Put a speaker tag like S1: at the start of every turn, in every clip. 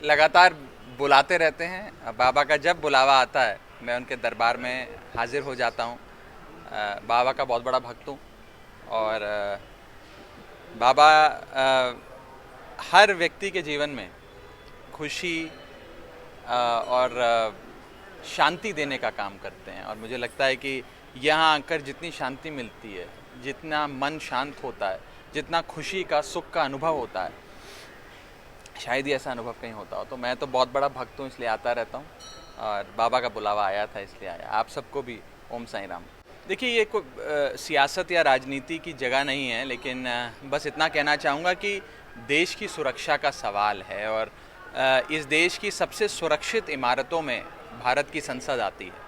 S1: लगातार बुलाते रहते हैं। बाबा का जब बुलावा आता है मैं उनके दरबार में हाजिर हो जाता हूँ। बाबा का बहुत बड़ा भक्त हूँ और बाबा हर व्यक्ति के जीवन में खुशी और शांति देने का काम करते हैं और मुझे लगता है कि यहाँ आकर जितनी शांति मिलती है, जितना मन शांत होता है, जितना खुशी का सुख का अनुभव होता है, शायद ही ऐसा अनुभव कहीं होता हो। तो मैं तो बहुत बड़ा भक्त हूँ, इसलिए आता रहता हूँ और बाबा का बुलावा आया था इसलिए आया। आप सबको भी ओम साईं राम। देखिए, ये कोई सियासत या राजनीति की जगह नहीं है, लेकिन बस इतना कहना चाहूँगा कि देश की सुरक्षा का सवाल है और इस देश की सबसे सुरक्षित इमारतों में भारत की संसद आती है।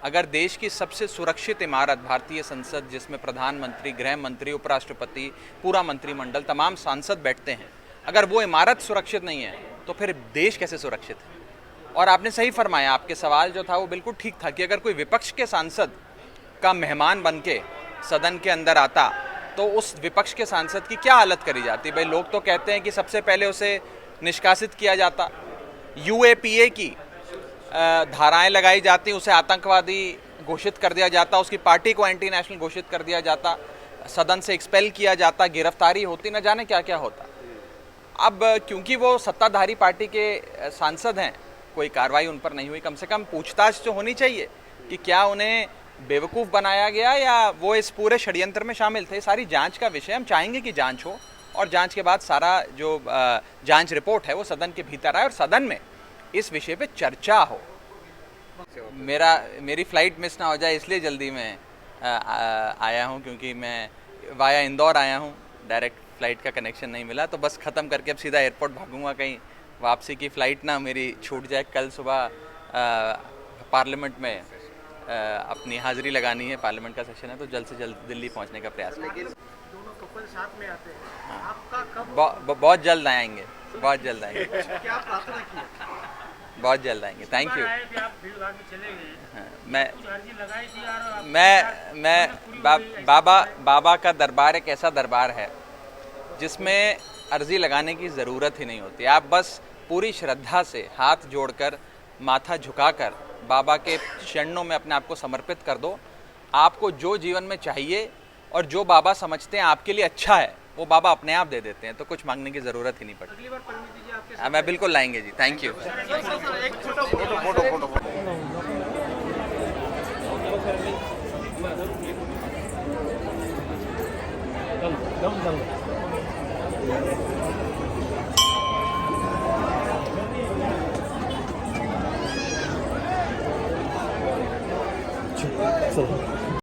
S1: अगर देश की सबसे सुरक्षित इमारत भारतीय संसद, जिसमें प्रधानमंत्री, गृह मंत्री, उपराष्ट्रपति, पूरा मंत्रिमंडल, तमाम सांसद बैठते हैं, अगर वो इमारत सुरक्षित नहीं है तो फिर देश कैसे सुरक्षित है? और आपने सही फरमाया, आपके सवाल जो था वो बिल्कुल ठीक था कि अगर कोई विपक्ष के सांसद का मेहमान बन के सदन के अंदर आता तो उस विपक्ष के सांसद की क्या हालत करी जाती। भाई, लोग तो कहते हैं कि सबसे पहले उसे निष्कासित किया जाता, यूएपीए की धाराएं लगाई जाती, उसे आतंकवादी घोषित कर दिया जाता, उसकी पार्टी को एंटी नेशनल घोषित कर दिया जाता, सदन से एक्सपेल किया जाता, गिरफ्तारी होती, न जाने क्या क्या होता। अब क्योंकि वो सत्ताधारी पार्टी के सांसद हैं, कोई कार्रवाई उन पर नहीं हुई। कम से कम पूछताछ तो होनी चाहिए कि क्या उन्हें बेवकूफ़ बनाया गया या वो इस पूरे षड्यंत्र में शामिल थे। सारी जांच का विषय, हम चाहेंगे कि जांच हो और जांच के बाद सारा जो जांच रिपोर्ट है वो सदन के भीतर आए और सदन में इस विषय पे चर्चा हो। मेरी फ़्लाइट मिस ना हो जाए इसलिए जल्दी मैं आया हूँ, क्योंकि मैं वाया इंदौर आया हूँ, डायरेक्ट फ़्लाइट का कनेक्शन नहीं मिला, तो बस ख़त्म करके अब सीधा एयरपोर्ट भागूंगा। कहीं वापसी की फ़्लाइट ना मेरी छूट जाए। कल सुबह पार्लियामेंट में अपनी हाज़िरी लगानी है, पार्लियामेंट का सेशन है, तो जल्द से जल्द दिल्ली पहुंचने का प्रयास करेंगे।
S2: दोनों कपल साथ में आते हैं, आपका कब?
S1: बहुत जल्द आएंगे, बहुत जल्द आएंगे।
S2: क्या प्रार्थना की है?
S1: बहुत जल्द आएंगे। Thank you.
S2: आप भीड़ भाड़ में चले गए,
S1: बाबा का दरबार एक ऐसा दरबार है जिसमें अर्जी लगाने की ज़रूरत ही नहीं होती। आप बस पूरी श्रद्धा से हाथ जोड़कर, माथा झुकाकर बाबा के चरणों में अपने आप को समर्पित कर दो। आपको जो जीवन में चाहिए और जो बाबा समझते हैं आपके लिए अच्छा है, वो बाबा अपने आप दे देते हैं, तो कुछ मांगने की ज़रूरत ही नहीं पड़ती।
S2: अगली बार परमिट दीजिए आपके साथ।
S1: मैं बिल्कुल लाएंगे जी। Thank you.
S2: एक फोटो।
S3: चलो।